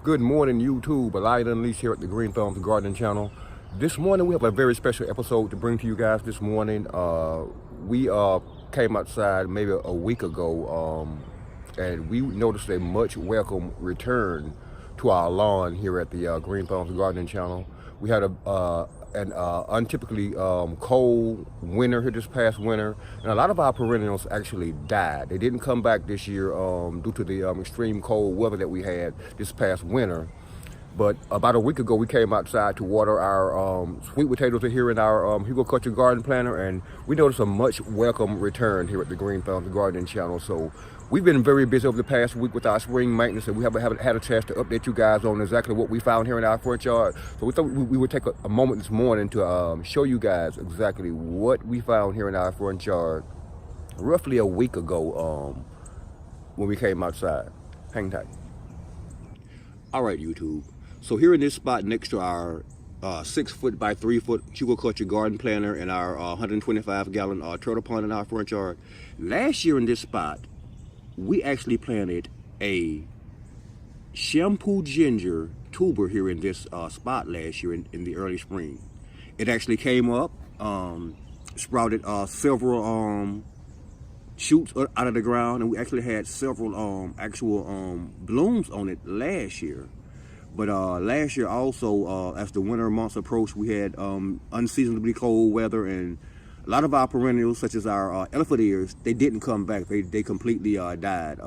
Good morning, YouTube. A Light Unleashed here at the Green Thumbs Gardening Channel. This morning we have a very special episode to bring to you guys this morning. We came outside maybe a week ago and we noticed a much welcome return to our lawn here at the Green Thumbs Gardening Channel. We had an untypically cold winter here this past winter, and a lot of our perennials actually died. They didn't come back this year due to the extreme cold weather that we had this past winter. But about a week ago, we came outside to water our sweet potatoes here in our Hugo Culture Garden Planter, and we noticed a much welcome return here at the Green Thumbs Gardening Channel. So we've been very busy over the past week with our spring maintenance, and we haven't had a chance to update you guys on exactly what we found here in our front yard. So we thought we would take a moment this morning to show you guys exactly what we found here in our front yard roughly a week ago when we came outside. Hang tight. All right, YouTube. So here in this spot next to our 6 foot by 3 foot Hugo Culture Garden Planter and our 125 gallon turtle pond in our front yard, last year in this spot, we actually planted a Shampoo Ginger tuber here in this spot last year in the early spring. It actually came up, sprouted several shoots out of the ground, and we actually had several actual blooms on it last year. But last year also, as the winter months approached, we had unseasonably cold weather, and a lot of our perennials, such as our elephant ears, they didn't come back. They completely died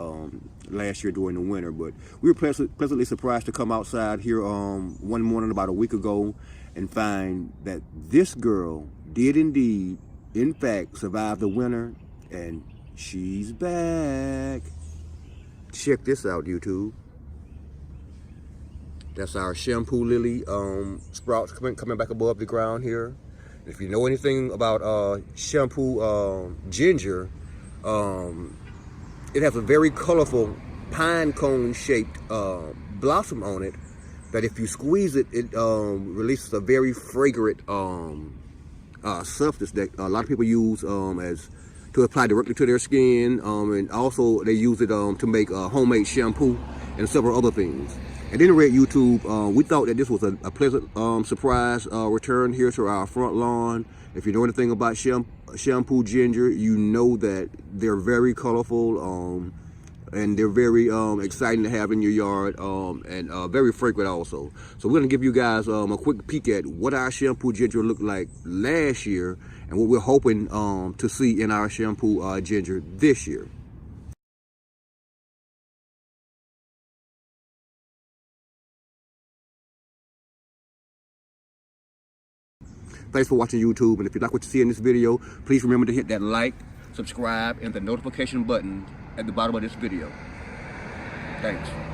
last year during the winter. But we were pleasantly surprised to come outside here one morning about a week ago and find that this girl did indeed, in fact, survive the winter, and she's back. Check this out, YouTube. That's our shampoo lily sprouts coming back above the ground here. If you know anything about shampoo ginger, it has a very colorful pine cone shaped blossom on it that if you squeeze it, it releases a very fragrant substance that a lot of people use as to apply directly to their skin, and also they use it to make homemade shampoo and several other things. And anyway, YouTube, we thought that this was a pleasant surprise return here to our front lawn. If you know anything about shampoo ginger, you know that they're very colorful and they're very exciting to have in your yard, and very fragrant also. So we're gonna give you guys a quick peek at what our shampoo ginger looked like last year and what we're hoping to see in our shampoo ginger this year. Thanks for watching, YouTube, and if you like what you see in this video, please remember to hit that like, subscribe, and the notification button at the bottom of this video. Thanks.